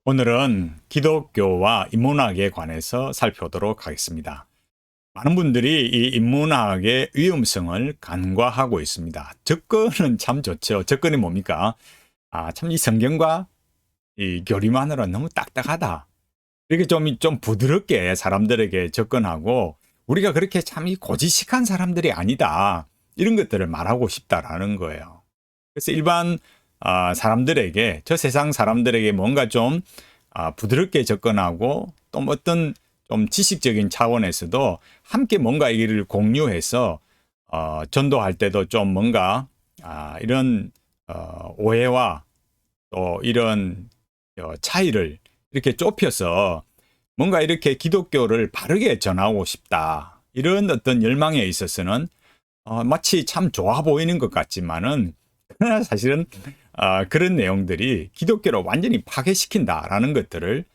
오늘은 기독교와 인문학에 관해서 살펴보도록 하겠습니다. 많은 분들이 이 인문학의 위험성을 간과하고 있습니다. 접근은 참 좋죠. 접근이 뭡니까? 참 이 성경과 이 교리만으로는 너무 딱딱하다. 이렇게 좀 부드럽게 사람들에게 접근하고 우리가 그렇게 참 이 고지식한 사람들이 아니다. 이런 것들을 말하고 싶다라는 거예요. 그래서 일반 사람들에게, 저 세상 사람들에게 뭔가 좀 부드럽게 접근하고 또 어떤 좀 지식적인 차원에서도 함께 뭔가 이 일을 공유해서 전도할 때도 좀 뭔가 이런 오해와 또 이런 차이를 이렇게 좁혀서 뭔가 이렇게 기독교를 바르게 전하고 싶다. 이런 어떤 열망에 있어서는 마치 참 좋아 보이는 것 같지만은 그러나 사실은 그런 내용들이 기독교를 완전히 파괴시킨다라는 것들을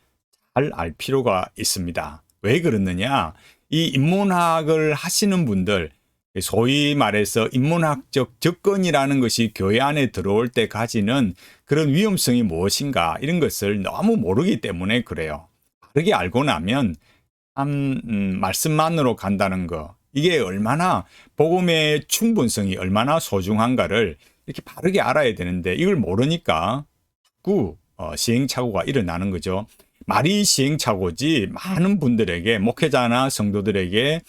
잘 알 필요가 있습니다. 왜 그러느냐? 이 인문학을 하시는 분들, 소위 말해서 인문학적 접근이라는 것이 교회 안에 들어올 때 가지는 그런 위험성이 무엇인가 이런 것을 너무 모르기 때문에 그래요. 바르게 알고 나면 참 말씀만으로 간다는 거, 이게 얼마나 복음의 충분성이 얼마나 소중한가를 이렇게 바르게 알아야 되는데 이걸 모르니까 자꾸 시행착오가 일어나는 거죠. 말이 시행착오지 많은 분들에게, 목회자나 성도들에게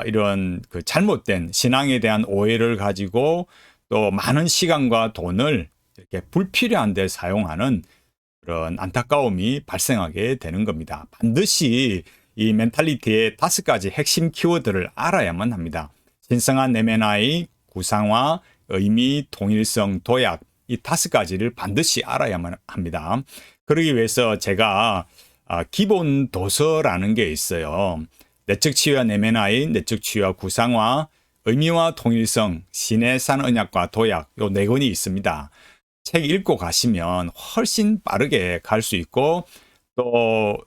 이런 그 잘못된 신앙에 대한 오해를 가지고 또 많은 시간과 돈을 이렇게 불필요한 데 사용하는 그런 안타까움이 발생하게 되는 겁니다. 반드시 이 멘탈리티의 5가지 핵심 키워드를 알아야만 합니다. 신성한 내면 나의 구상화, 의미, 통일성, 도약, 이 5가지를 반드시 알아야만 합니다. 그러기 위해서 제가 기본 도서라는 게 있어요. 내적 치유와 내면 나의 내적 치유와 구상화, 의미와 통일성, 신의 산 언약과 도약, 요 4권이 있습니다. 책 읽고 가시면 훨씬 빠르게 갈 수 있고 또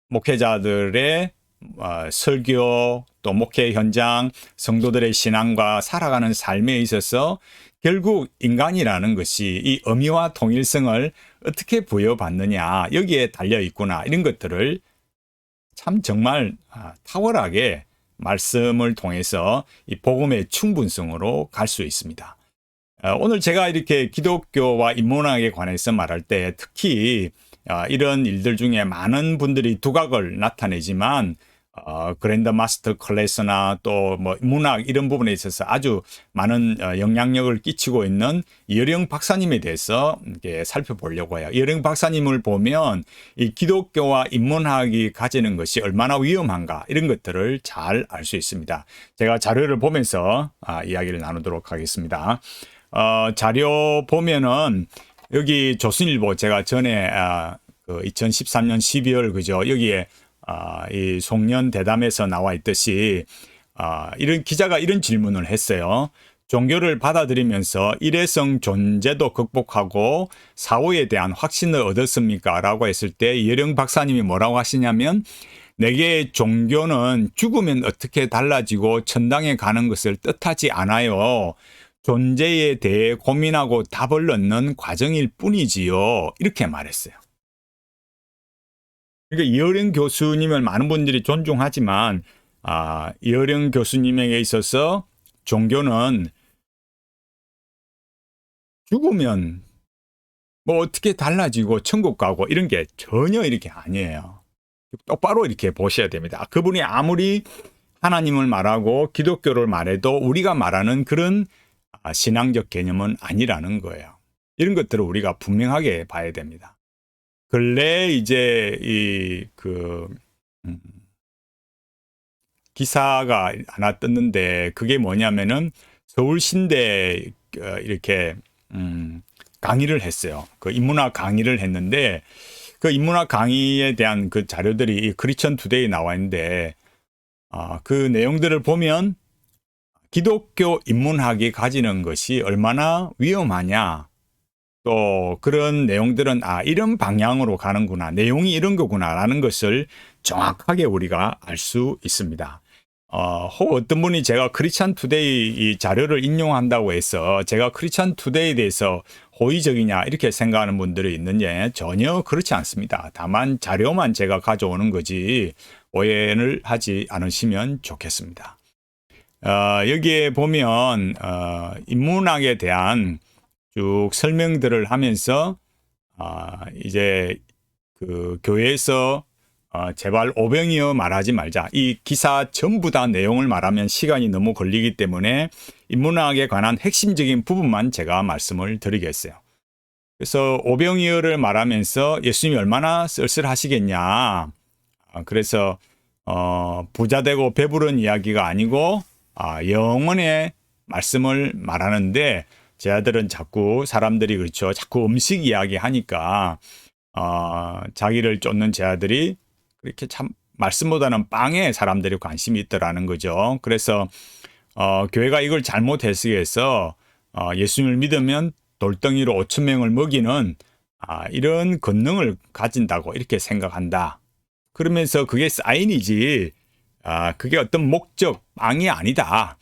목회자들의 설교, 또 목회 현장, 성도들의 신앙과 살아가는 삶에 있어서 결국 인간이라는 것이 이 의미와 통일성을 어떻게 부여받느냐, 여기에 달려 있구나, 이런 것들을 참 정말 탁월하게 말씀을 통해서 이 복음의 충분성으로 갈 수 있습니다. 오늘 제가 이렇게 기독교와 인문학에 관해서 말할 때 특히 이런 일들 중에 많은 분들이 두각을 나타내지만 그랜드 마스터 클래스나 또 뭐 문학 이런 부분에 있어서 아주 많은 영향력을 끼치고 있는 이어령 박사님에 대해서 이렇게 살펴보려고 해요. 이어령 박사님을 보면 이 기독교와 인문학이 가지는 것이 얼마나 위험한가 이런 것들을 잘 알 수 있습니다. 제가 자료를 보면서 이야기를 나누도록 하겠습니다. 자료 보면은 여기 조선일보, 제가 전에 그 2013년 12월 그죠, 여기에 이 송년 대담에서 나와 있듯이 이런 기자가 이런 질문을 했어요. 종교를 받아들이면서 일회성 존재도 극복하고 사후에 대한 확신을 얻었습니까? 라고 했을 때 이어령 박사님이 뭐라고 하시냐면, 내게 종교는 죽으면 어떻게 달라지고 천당에 가는 것을 뜻하지 않아요. 존재에 대해 고민하고 답을 얻는 과정일 뿐이지요. 이렇게 말했어요. 그러니까 이어령 교수님을 많은 분들이 존중하지만 이어령 교수님에게 있어서 종교는 죽으면 뭐 어떻게 달라지고 천국 가고 이런 게 전혀 이렇게 아니에요. 똑바로 이렇게 보셔야 됩니다. 그분이 아무리 하나님을 말하고 기독교를 말해도 우리가 말하는 그런 신앙적 개념은 아니라는 거예요. 이런 것들을 우리가 분명하게 봐야 됩니다. 근래 이제 기사가 하나 떴는데, 그게 뭐냐면은 서울신대 이렇게 강의를 했어요. 그 인문학 강의를 했는데, 그 인문학 강의에 대한 그 자료들이 크리스천 투데이에 나와 있는데, 그 내용들을 보면 기독교 인문학이 가지는 것이 얼마나 위험하냐, 또 그런 내용들은 이런 방향으로 가는구나, 내용이 이런 거구나라는 것을 정확하게 우리가 알 수 있습니다. 혹 어떤 분이 제가 크리스찬 투데이 이 자료를 인용한다고 해서 제가 크리스찬 투데이에 대해서 호의적이냐 이렇게 생각하는 분들이 있는데 전혀 그렇지 않습니다. 다만 자료만 제가 가져오는 거지 오해를 하지 않으시면 좋겠습니다. 여기에 보면 인문학에 대한 쭉 설명들을 하면서 이제 그 교회에서 제발 오병이어 말하지 말자. 이 기사 전부 다 내용을 말하면 시간이 너무 걸리기 때문에 인문학에 관한 핵심적인 부분만 제가 말씀을 드리겠어요. 그래서 오병이어를 말하면서 예수님이 얼마나 쓸쓸하시겠냐. 그래서 부자 되고 배부른 이야기가 아니고 영혼의 말씀을 말하는데 제 아들은 자꾸 사람들이 그렇죠. 자꾸 음식 이야기 하니까 자기를 쫓는 제 아들이 그렇게 참 말씀보다는 빵에 사람들이 관심이 있더라는 거죠. 그래서 교회가 이걸 잘못 해석해서 예수님을 믿으면 돌덩이로 5천 명을 먹이는 이런 권능을 가진다고 이렇게 생각한다. 그러면서 그게 사인이지 그게 어떤 목적, 빵이 아니다.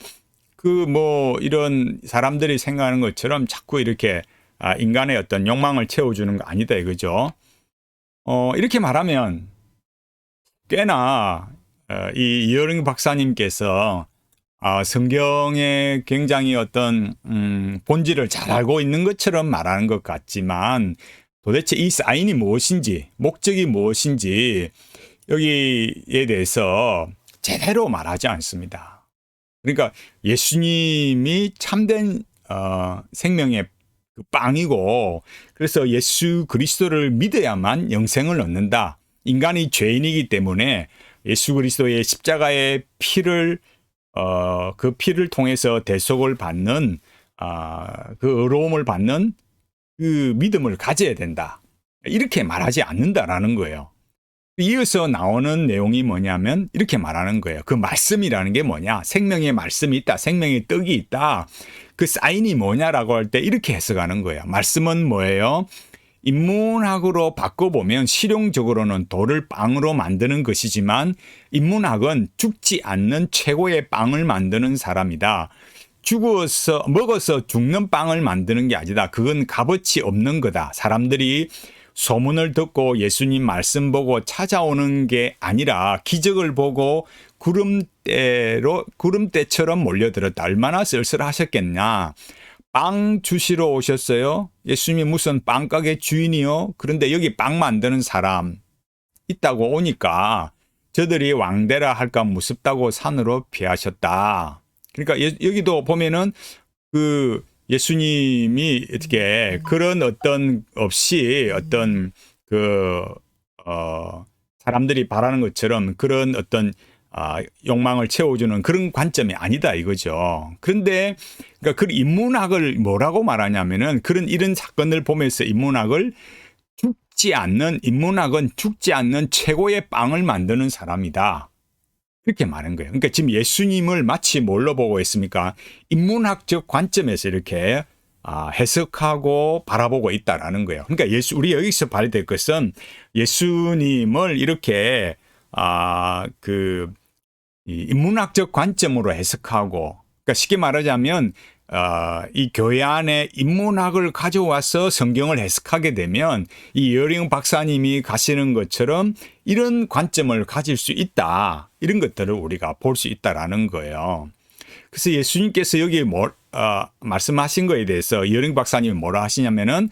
이런 사람들이 생각하는 것처럼 자꾸 이렇게 인간의 어떤 욕망을 채워주는 거 아니다 이거죠. 이렇게 말하면 꽤나 이 이어링 박사님께서 성경의 굉장히 어떤 본질을 잘 알고 있는 것처럼 말하는 것 같지만 도대체 이 사인이 무엇인지 목적이 무엇인지 여기에 대해서 제대로 말하지 않습니다. 그러니까 예수님이 참된 생명의 빵이고 그래서 예수 그리스도를 믿어야만 영생을 얻는다. 인간이 죄인이기 때문에 예수 그리스도의 십자가의 피를 그 피를 통해서 대속을 받는 그 의로움을 받는 그 믿음을 가져야 된다. 이렇게 말하지 않는다라는 거예요. 이어서 나오는 내용이 뭐냐면 이렇게 말하는 거예요. 그 말씀이라는 게 뭐냐? 생명의 말씀이 있다. 생명의 떡이 있다. 그 사인이 뭐냐라고 할 때 이렇게 해석하는 거예요. 말씀은 뭐예요? 인문학으로 바꿔보면 실용적으로는 돌을 빵으로 만드는 것이지만 인문학은 죽지 않는 최고의 빵을 만드는 사람이다. 먹어서 죽는 빵을 만드는 게 아니다. 그건 값어치 없는 거다. 사람들이 소문을 듣고 예수님 말씀 보고 찾아오는 게 아니라 기적을 보고 구름대처럼 몰려들었다. 얼마나 쓸쓸하셨겠냐. 빵 주시러 오셨어요? 예수님이 무슨 빵가게 주인이요? 그런데 여기 빵 만드는 사람 있다고 오니까 저들이 왕대라 할까 무섭다고 산으로 피하셨다. 그러니까 여기도 보면은 그 예수님이 어떻게 그런 어떤 없이 어떤 사람들이 바라는 것처럼 그런 어떤 욕망을 채워주는 그런 관점이 아니다 이거죠. 그런데 그러니까 그 인문학을 뭐라고 말하냐면은 이런 사건을 보면서 인문학은 죽지 않는 최고의 빵을 만드는 사람이다. 그렇게 말한 거예요. 그러니까 지금 예수님을 마치 뭘로 보고 있습니까? 인문학적 관점에서 이렇게 해석하고 바라보고 있다라는 거예요. 그러니까 우리 여기서 봐야 될 것은 예수님을 이렇게 이 인문학적 관점으로 해석하고, 그러니까 쉽게 말하자면 이 교회 안에 인문학을 가져와서 성경을 해석하게 되면 이 이어링 박사님이 가시는 것처럼 이런 관점을 가질 수 있다. 이런 것들을 우리가 볼 수 있다라는 거예요. 그래서 예수님께서 여기 말씀하신 거에 대해서 이어링 박사님이 뭐라 하시냐면은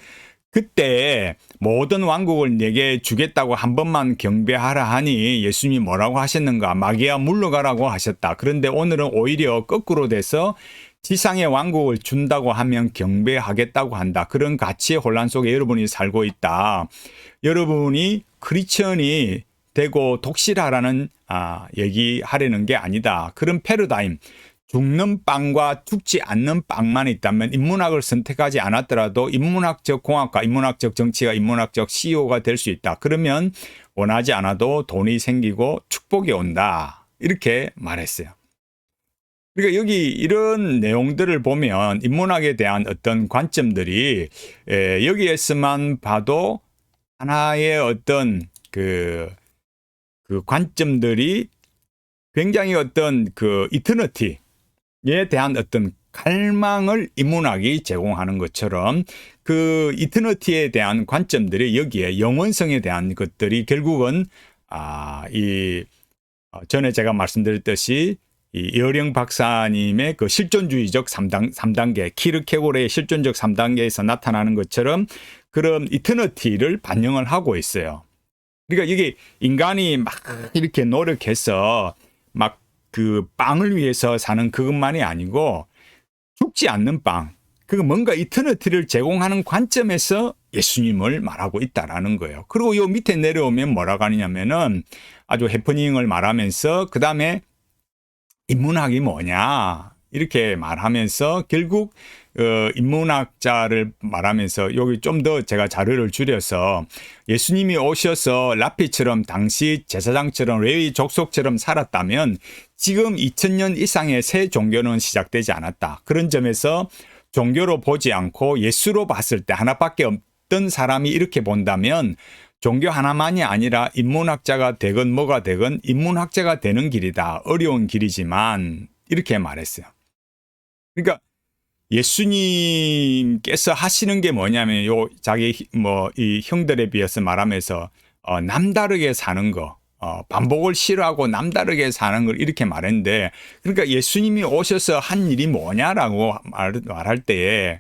그때 모든 왕국을 내게 주겠다고 한 번만 경배하라 하니 예수님이 뭐라고 하셨는가? 마귀야 물러가라고 하셨다. 그런데 오늘은 오히려 거꾸로 돼서 지상의 왕국을 준다고 하면 경배하겠다고 한다. 그런 가치의 혼란 속에 여러분이 살고 있다. 여러분이 크리스천이 되고 독실하라는 얘기하려는 게 아니다. 그런 패러다임, 죽는 빵과 죽지 않는 빵만 있다면 인문학을 선택하지 않았더라도 인문학적 공학과 인문학적 정치가 인문학적 CEO가 될 수 있다. 그러면 원하지 않아도 돈이 생기고 축복이 온다. 이렇게 말했어요. 그러니까 여기 이런 내용들을 보면 인문학에 대한 어떤 관점들이 여기에서만 봐도 하나의 어떤 그 관점들이 굉장히 어떤 그 이터니티에 대한 어떤 갈망을 인문학이 제공하는 것처럼 그 이터니티에 대한 관점들이 여기에 영원성에 대한 것들이 결국은 전에 제가 말씀드렸듯이 이 이어령 박사님의 그 실존주의적 3단계, 키르케고르의 실존적 3단계에서 나타나는 것처럼 그런 이터니티를 반영을 하고 있어요. 그러니까 이게 인간이 막 이렇게 노력해서 막 그 빵을 위해서 사는 그것만이 아니고 죽지 않는 빵, 그거 뭔가 이터니티를 제공하는 관점에서 예수님을 말하고 있다라는 거예요. 그리고 요 밑에 내려오면 뭐라고 하느냐면은 아주 해프닝을 말하면서 그 다음에 인문학이 뭐냐 이렇게 말하면서 결국 인문학자를 말하면서 여기 좀 더 제가 자료를 줄여서 예수님이 오셔서 라피처럼 당시 제사장처럼 레위 족속처럼 살았다면 지금 2000년 이상의 새 종교는 시작되지 않았다. 그런 점에서 종교로 보지 않고 예수로 봤을 때 하나밖에 없던 사람이 이렇게 본다면 종교 하나만이 아니라 인문학자가 되건 뭐가 되건 인문학자가 되는 길이다. 어려운 길이지만 이렇게 말했어요. 그러니까 예수님께서 하시는 게 뭐냐면 자기 이 형들에 비해서 말하면서 남다르게 사는 거, 반복을 싫어하고 남다르게 사는 걸 이렇게 말했는데, 그러니까 예수님이 오셔서 한 일이 뭐냐라고 말할 때에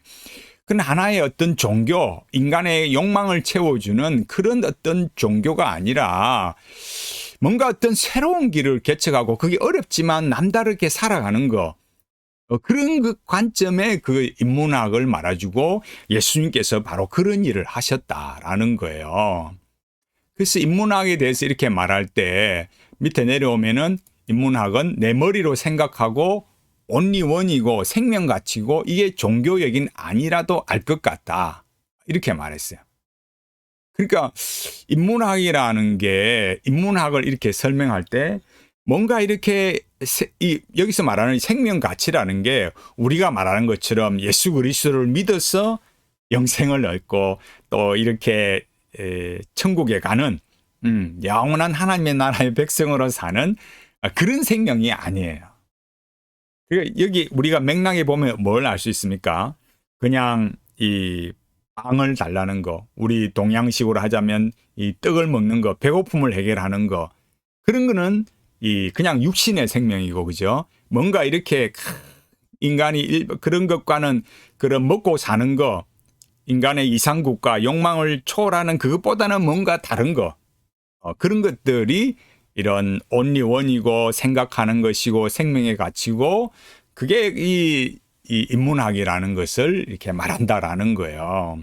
그건 하나의 어떤 종교, 인간의 욕망을 채워주는 그런 어떤 종교가 아니라 뭔가 어떤 새로운 길을 개척하고 그게 어렵지만 남다르게 살아가는 거, 그런 그 관점의 그 인문학을 말해주고 예수님께서 바로 그런 일을 하셨다라는 거예요. 그래서 인문학에 대해서 이렇게 말할 때 밑에 내려오면은 인문학은 내 머리로 생각하고 only one이고 생명가치고 이게 종교 얘기는 아니라도 알 것 같다. 이렇게 말했어요. 그러니까 인문학이라는 게 인문학을 이렇게 설명할 때 뭔가 이렇게 여기서 말하는 생명 가치라는 게 우리가 말하는 것처럼 예수 그리스도를 믿어서 영생을 얻고 또 이렇게 천국에 가는 영원한 하나님의 나라의 백성으로 사는 그런 생명이 아니에요. 그러니까 여기 우리가 맥락에 보면 뭘 알 수 있습니까? 그냥 이 빵을 달라는 거, 우리 동양식으로 하자면 이 떡을 먹는 거, 배고픔을 해결하는 거, 그런 거는 그냥 육신의 생명이고, 그죠? 뭔가 이렇게 인간이 그런 것과는 그런 먹고 사는 거, 인간의 이상국가, 욕망을 초월하는 그것보다는 뭔가 다른 거, 그런 것들이 이런 only one이고 생각하는 것이고 생명의 가치고 그게 이 인문학이라는 것을 이렇게 말한다라는 거예요.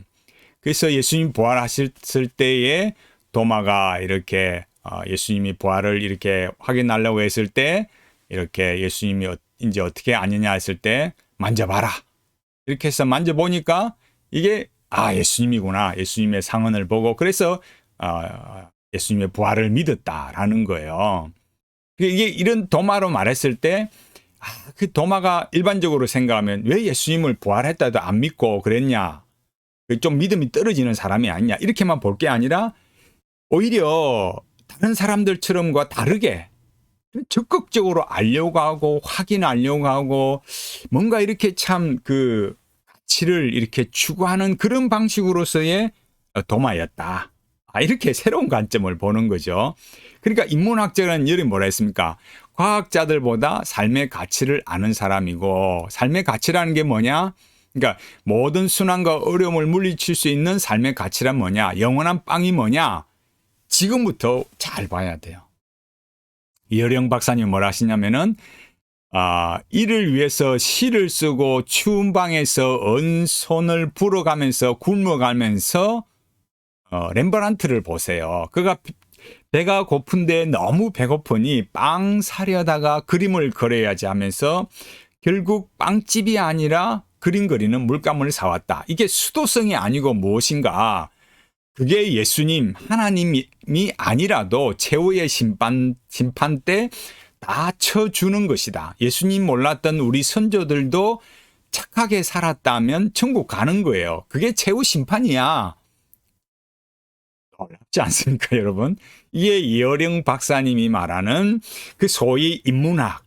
그래서 예수님 부활하셨을 때에 도마가 이렇게 예수님이 부활을 이렇게 확인하려고 했을 때 이렇게 예수님이 이제 어떻게 아니냐 했을 때 만져봐라. 이렇게 해서 만져보니까 이게 예수님이구나. 예수님의 상흔을 보고 그래서 예수님의 부활을 믿었다라는 거예요. 이게 이런 도마로 말했을 때 그 도마가 일반적으로 생각하면 왜 예수님을 부활했다도 안 믿고 그랬냐. 좀 믿음이 떨어지는 사람이 아니냐. 이렇게만 볼 게 아니라 오히려 다른 사람들처럼과 다르게 적극적으로 알려고 하고 확인하려고 하고 뭔가 이렇게 참 그 가치를 이렇게 추구하는 그런 방식으로서의 도마였다. 이렇게 새로운 관점을 보는 거죠. 그러니까 인문학자는 여기 뭐라 했습니까? 과학자들보다 삶의 가치를 아는 사람이고 삶의 가치라는 게 뭐냐? 그러니까 모든 순환과 어려움을 물리칠 수 있는 삶의 가치란 뭐냐? 영원한 빵이 뭐냐? 지금부터 잘 봐야 돼요. 이어령 박사님 뭐라 하시냐면은 이를 위해서 시를 쓰고 추운 방에서 언손을 불어가면서 굶어가면서 렘브란트를 보세요. 그가 배가 고픈데 너무 배고프니 빵 사려다가 그림을 그려야지 하면서 결국 빵집이 아니라 그림 그리는 물감을 사왔다. 이게 수도성이 아니고 무엇인가? 그게 예수님, 하나님이 아니라도 최후의 심판 때 다 쳐주는 것이다. 예수님 몰랐던 우리 선조들도 착하게 살았다면 천국 가는 거예요. 그게 최후 심판이야. 놀랍지 않습니까, 여러분? 이게 이어령 박사님이 말하는 그 소위 인문학,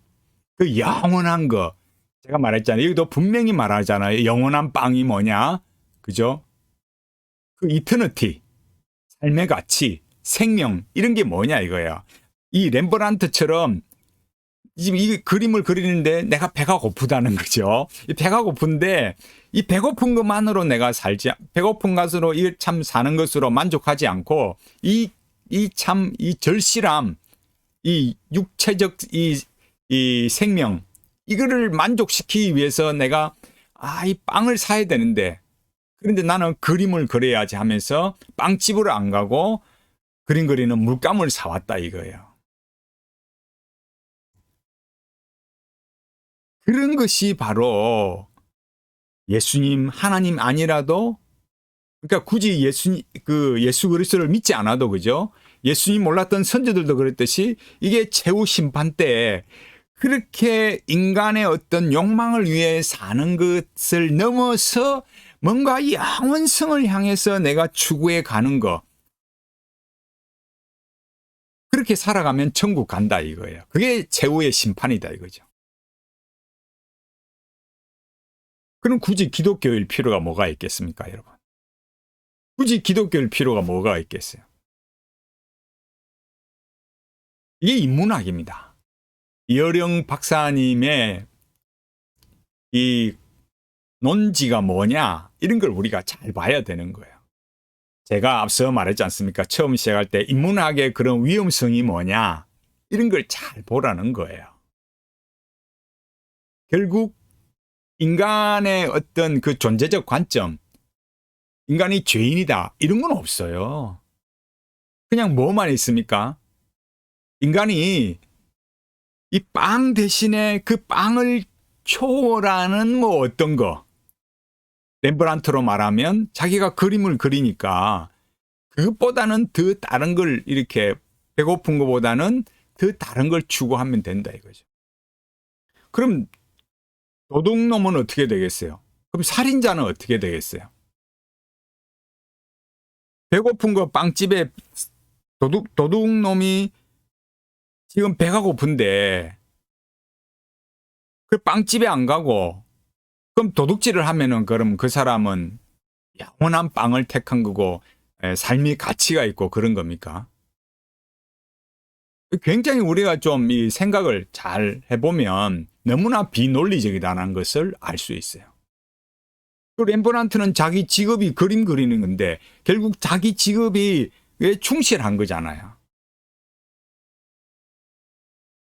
그 영원한 거. 제가 말했잖아요. 여기도 분명히 말하잖아요. 영원한 빵이 뭐냐? 그죠? 그 이터니티, 삶의 가치, 생명, 이런 게 뭐냐 이거야. 이 렘브란트처럼 지금 이 그림을 그리는데 내가 배가 고프다는 거죠. 이 배가 고픈데 이 배고픈 것만으로 내가 살지, 배고픈 것으로 이 참 사는 것으로 만족하지 않고 이 절실함, 이 육체적 이 생명, 이거를 만족시키기 위해서 내가 이 빵을 사야 되는데, 그런데 나는 그림을 그려야지 하면서 빵집으로 안 가고 그림 그리는 물감을 사왔다 이거예요. 그런 것이 바로 예수님, 하나님 아니라도, 그러니까 굳이 예수 그리스도를 믿지 않아도, 그죠? 예수님 몰랐던 선조들도 그랬듯이 이게 최후 심판 때 그렇게 인간의 어떤 욕망을 위해 사는 것을 넘어서 뭔가 영원성을 향해서 내가 추구해 가는 거. 그렇게 살아가면 천국 간다 이거예요. 그게 최후의 심판이다 이거죠. 그럼 굳이 기독교일 필요가 뭐가 있겠습니까, 여러분? 굳이 기독교일 필요가 뭐가 있겠어요? 이게 인문학입니다. 이어령 박사님의 이 논지가 뭐냐, 이런 걸 우리가 잘 봐야 되는 거예요. 제가 앞서 말했지 않습니까? 처음 시작할 때 인문학의 그런 위험성이 뭐냐, 이런 걸 잘 보라는 거예요. 결국 인간의 어떤 그 존재적 관점, 인간이 죄인이다, 이런 건 없어요. 그냥 뭐만 있습니까? 인간이 이 빵 대신에 그 빵을 초월하는 뭐 어떤 거, 렘브란트로 말하면 자기가 그림을 그리니까 그것보다는 더 다른 걸, 이렇게 배고픈 것보다는 더 다른 걸 추구하면 된다 이거죠. 그럼 도둑놈은 어떻게 되겠어요? 그럼 살인자는 어떻게 되겠어요? 배고픈 거 빵집에 도둑놈이 지금 배가 고픈데 그 빵집에 안 가고 그럼 도둑질을 하면은, 그럼 그 사람은 영원한 빵을 택한 거고 삶의 가치가 있고 그런 겁니까? 굉장히 우리가 좀 이 생각을 잘 해보면 너무나 비논리적이다는 것을 알 수 있어요. 그 렘브란트는 자기 직업이 그림 그리는 건데 결국 자기 직업이 왜 충실한 거잖아요.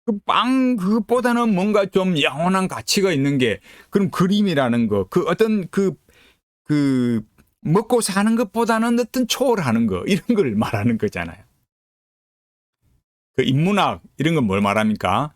그 빵 그것보다는 뭔가 좀 영원한 가치가 있는 게, 그럼 그림이라는 거, 그 어떤 그 먹고 사는 것보다는 어떤 초월하는 거, 이런 걸 말하는 거잖아요. 그 인문학 이런 건 뭘 말합니까?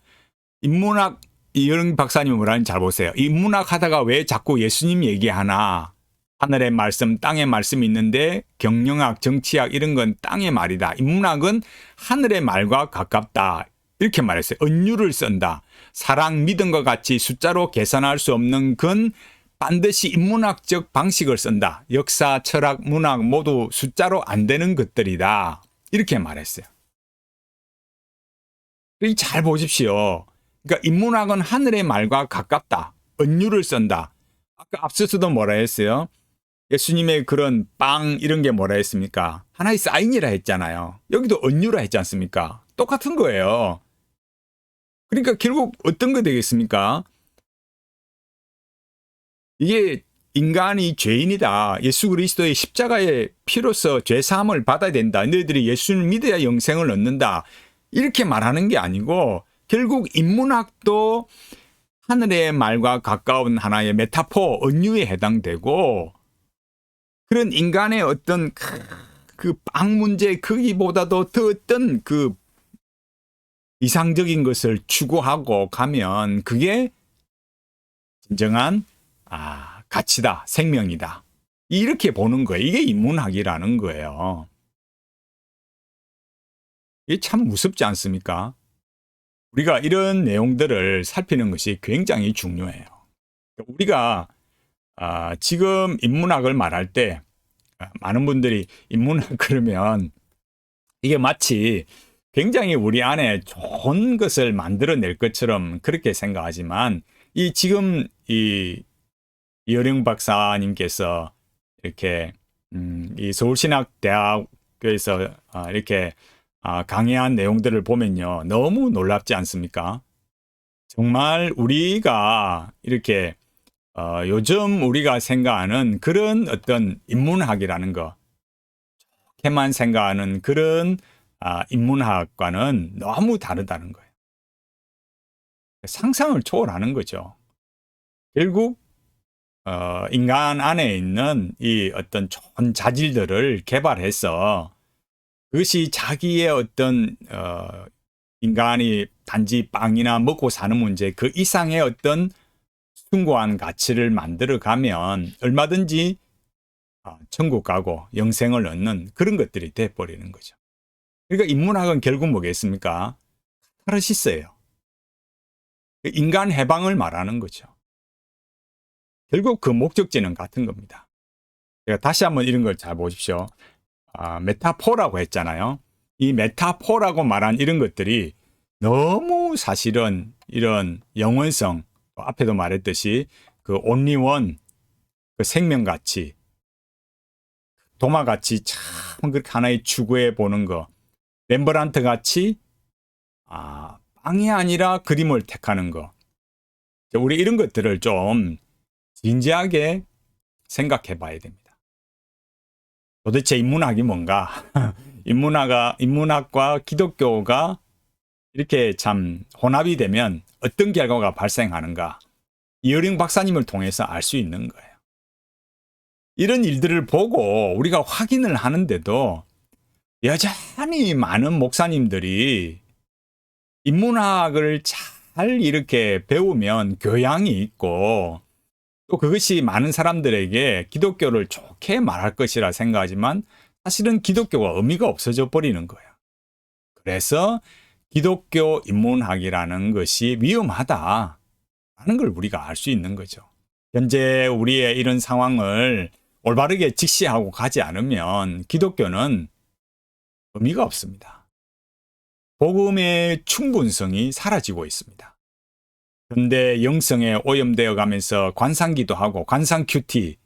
인문학, 이런 박사님은 뭐라는지 잘 보세요. 인문학 하다가 왜 자꾸 예수님 얘기하나? 하늘의 말씀, 땅의 말씀이 있는데 경영학, 정치학 이런 건 땅의 말이다. 인문학은 하늘의 말과 가깝다. 이렇게 말했어요. 은유를 쓴다. 사랑, 믿음과 같이 숫자로 계산할 수 없는 건 반드시 인문학적 방식을 쓴다. 역사, 철학, 문학 모두 숫자로 안 되는 것들이다. 이렇게 말했어요. 잘 보십시오. 그러니까 인문학은 하늘의 말과 가깝다. 은유를 쓴다. 아까 앞서서도 뭐라 했어요? 예수님의 그런 빵 이런 게 뭐라 했습니까? 하나의 사인이라 했잖아요. 여기도 은유라 했지 않습니까? 똑같은 거예요. 그러니까 결국 어떤 거 되겠습니까? 이게 인간이 죄인이다. 예수 그리스도의 십자가의 피로서 죄사함을 받아야 된다. 너희들이 예수를 믿어야 영생을 얻는다. 이렇게 말하는 게 아니고 결국 인문학도 하늘의 말과 가까운 하나의 메타포, 은유에 해당되고, 그런 인간의 어떤 그 빵 문제 크기보다도 더 어떤 그 이상적인 것을 추구하고 가면 그게 진정한 가치다, 생명이다. 이렇게 보는 거예요. 이게 인문학이라는 거예요. 이게 참 무섭지 않습니까? 우리가 이런 내용들을 살피는 것이 굉장히 중요해요. 우리가 지금 인문학을 말할 때 많은 분들이 인문학 그러면 이게 마치 굉장히 우리 안에 좋은 것을 만들어낼 것처럼 그렇게 생각하지만 이 지금 이 이어령 박사님께서 이렇게 이 서울신학대학교에서 이렇게 강의한 내용들을 보면요. 너무 놀랍지 않습니까? 정말 우리가 이렇게 요즘 우리가 생각하는 그런 어떤 인문학이라는 거, 좋게만 생각하는 그런 인문학과는 너무 다르다는 거예요. 상상을 초월하는 거죠. 결국 인간 안에 있는 이 어떤 좋은 자질들을 개발해서 그것이 자기의 어떤 인간이 단지 빵이나 먹고 사는 문제 그 이상의 어떤 숭고한 가치를 만들어 가면 얼마든지 천국 가고 영생을 얻는 그런 것들이 돼버리는 거죠. 그러니까 인문학은 결국 뭐겠습니까? 카타르시스예요. 인간 해방을 말하는 거죠. 결국 그 목적지는 같은 겁니다. 제가 다시 한번 이런 걸 잘 보십시오. 메타포라고 했잖아요. 이 메타포라고 말한 이런 것들이 너무 사실은 이런 영원성, 앞에도 말했듯이 그 온리원, 그 생명가치, 도마같이 참 그렇게 하나의 추구해 보는 거, 렘브란트 같이 빵이 아니라 그림을 택하는 거. 우리 이런 것들을 좀 진지하게 생각해 봐야 됩니다. 도대체 인문학이 뭔가? 인문학과 기독교가 이렇게 참 혼합이 되면 어떤 결과가 발생하는가? 이어링 박사님을 통해서 알 수 있는 거예요. 이런 일들을 보고 우리가 확인을 하는데도 여전히 많은 목사님들이 인문학을 잘 이렇게 배우면 교양이 있고 또 그것이 많은 사람들에게 기독교를 좋게 말할 것이라 생각하지만 사실은 기독교가 의미가 없어져 버리는 거예요. 그래서 기독교 인문학이라는 것이 위험하다라는 걸 우리가 알 수 있는 거죠. 현재 우리의 이런 상황을 올바르게 직시하고 가지 않으면 기독교는 의미가 없습니다. 복음의 충분성이 사라지고 있습니다. 현대 영성에 오염되어 가면서 관상기도 하고 관상 큐티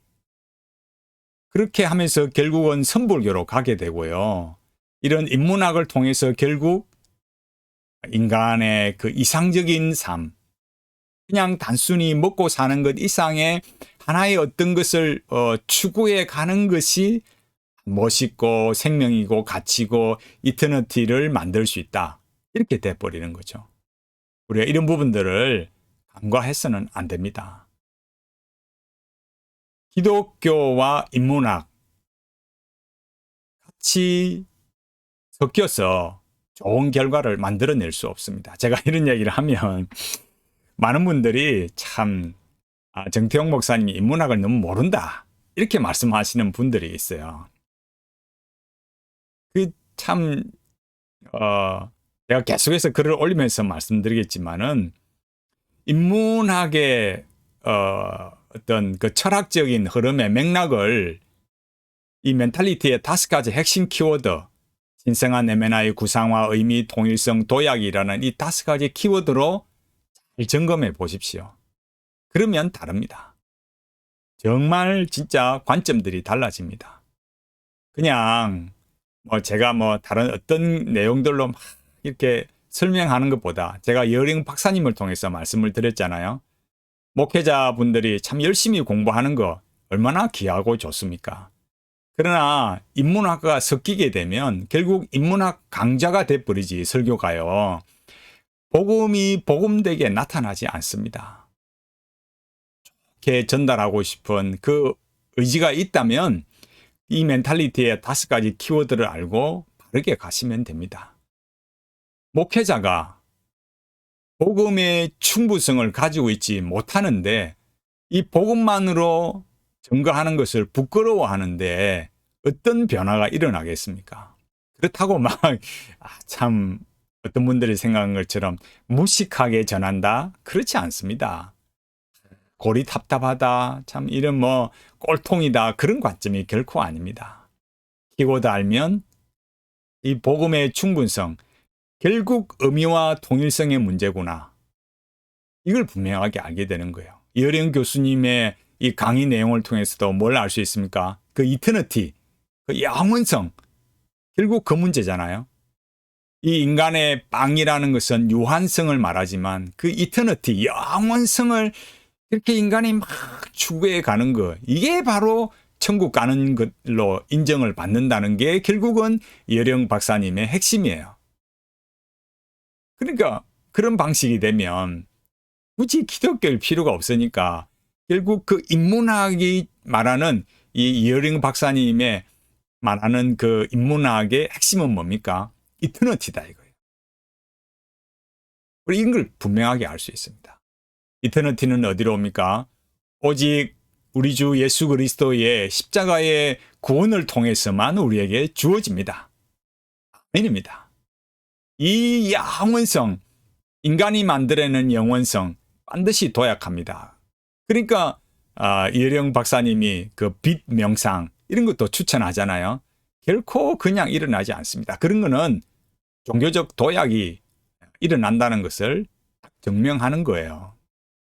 그렇게 하면서 결국은 선불교로 가게 되고요. 이런 인문학을 통해서 결국 인간의 그 이상적인 삶, 그냥 단순히 먹고 사는 것 이상의 하나의 어떤 것을 추구해 가는 것이 멋있고 생명이고 가치고 이터니티를 만들 수 있다. 이렇게 돼버리는 거죠. 우리가 이런 부분들을 간과해서는 안 됩니다. 기독교와 인문학 같이 섞여서 좋은 결과를 만들어낼 수 없습니다. 제가 이런 얘기를 하면 많은 분들이 참 정태용 목사님이 인문학을 너무 모른다 이렇게 말씀하시는 분들이 있어요. 그 참 제가 계속해서 글을 올리면서 말씀드리겠지만은 인문학의 어떤 그 철학적인 흐름의 맥락을 이 멘탈리티의 5가지 핵심 키워드 신성한 M&I 구상화 의미 통일성 도약이라는 이 5가지 키워드로 잘 점검해 보십시오. 그러면 다릅니다. 정말 진짜 관점들이 달라집니다. 그냥 제가 다른 어떤 내용들로 막 이렇게 설명하는 것보다 제가 이어링 박사님을 통해서 말씀을 드렸잖아요. 목회자분들이 참 열심히 공부하는 거 얼마나 귀하고 좋습니까? 그러나 인문학과 섞이게 되면 결국 인문학 강자가 돼버리지 설교가요. 복음이 복음되게 나타나지 않습니다. 좋게 전달하고 싶은 그 의지가 있다면 이 멘탈리티의 5가지 키워드를 알고 바르게 가시면 됩니다. 목회자가 복음의 충분성을 가지고 있지 못하는데 이 복음만으로 증거하는 것을 부끄러워하는데 어떤 변화가 일어나겠습니까? 그렇다고 참 어떤 분들이 생각한 것처럼 무식하게 전한다? 그렇지 않습니다. 골이 답답하다, 참 이런 꼴통이다 그런 관점이 결코 아닙니다. 키워드 알면 이 복음의 충분성, 결국 의미와 통일성의 문제구나. 이걸 분명하게 알게 되는 거예요. 이어령 교수님의 이 강의 내용을 통해서도 뭘 알 수 있습니까? 그 이터니티, 그 영원성, 결국 그 문제잖아요. 이 인간의 빵이라는 것은 유한성을 말하지만 그 이터니티, 영원성을 그렇게 인간이 막 추구해 가는 것, 이게 바로 천국 가는 것로 인정을 받는다는 게 결국은 이어령 박사님의 핵심이에요. 그러니까 그런 방식이 되면 굳이 기독교일 필요가 없으니까 결국 그 인문학이 말하는 이 이어령 박사님의 말하는 그 인문학의 핵심은 뭡니까? 이터니티다 이거예요. 우리 이걸 분명하게 알 수 있습니다. 이터니티는 어디로 옵니까? 오직 우리 주 예수 그리스도의 십자가의 구원을 통해서만 우리에게 주어집니다. 아멘입니다. 이 영원성, 인간이 만들어낸 영원성 반드시 도약합니다. 그러니까 이어령 박사님이 그 빛 명상 이런 것도 추천하잖아요. 결코 그냥 일어나지 않습니다. 그런 거는 종교적 도약이 일어난다는 것을 증명하는 거예요.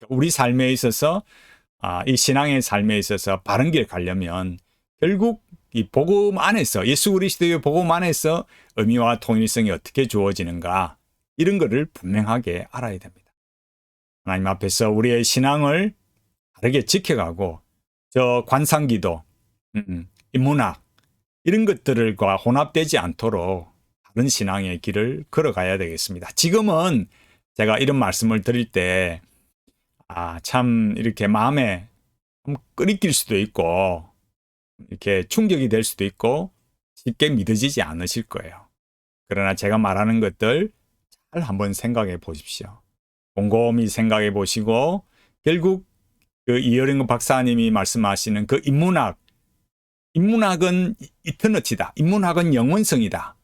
우리 삶에 있어서 이 신앙의 삶에 있어서 바른 길 가려면 결국 이 복음 안에서 예수 그리스도의 복음 안에서 의미와 통일성이 어떻게 주어지는가 이런 거를 분명하게 알아야 됩니다. 하나님 앞에서 우리의 신앙을 바르게 지켜가고 저 관상기도, 인문학 이런 것들과 혼합되지 않도록 다른 신앙의 길을 걸어가야 되겠습니다. 지금은 제가 이런 말씀을 드릴 때 참 이렇게 마음에 끓이낄 수도 있고 이렇게 충격이 될 수도 있고 쉽게 믿어지지 않으실 거예요. 그러나 제가 말하는 것들 잘 한번 생각해 보십시오. 곰곰이 생각해 보시고 결국 그 이어령 박사님이 말씀하시는 그 인문학은 이터니티다. 인문학은 영원성이다.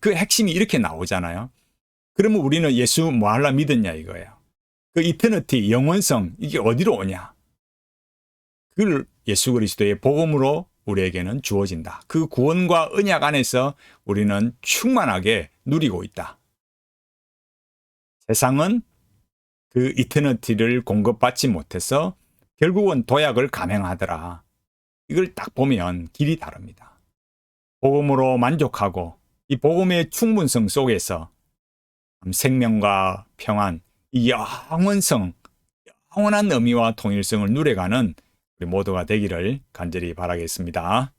그 핵심이 이렇게 나오잖아요. 그러면 우리는 예수 뭐 하려 믿었냐 이거예요. 그 이터니티, 영원성 이게 어디로 오냐? 그걸 예수 그리스도의 복음으로 우리에게는 주어진다. 그 구원과 언약 안에서 우리는 충만하게 누리고 있다. 세상은 그 이터니티를 공급받지 못해서 결국은 도약을 감행하더라. 이걸 딱 보면 길이 다릅니다. 복음으로 만족하고 이 복음의 충분성 속에서 생명과 평안, 이 영원성, 영원한 의미와 통일성을 누려가는 우리 모두가 되기를 간절히 바라겠습니다.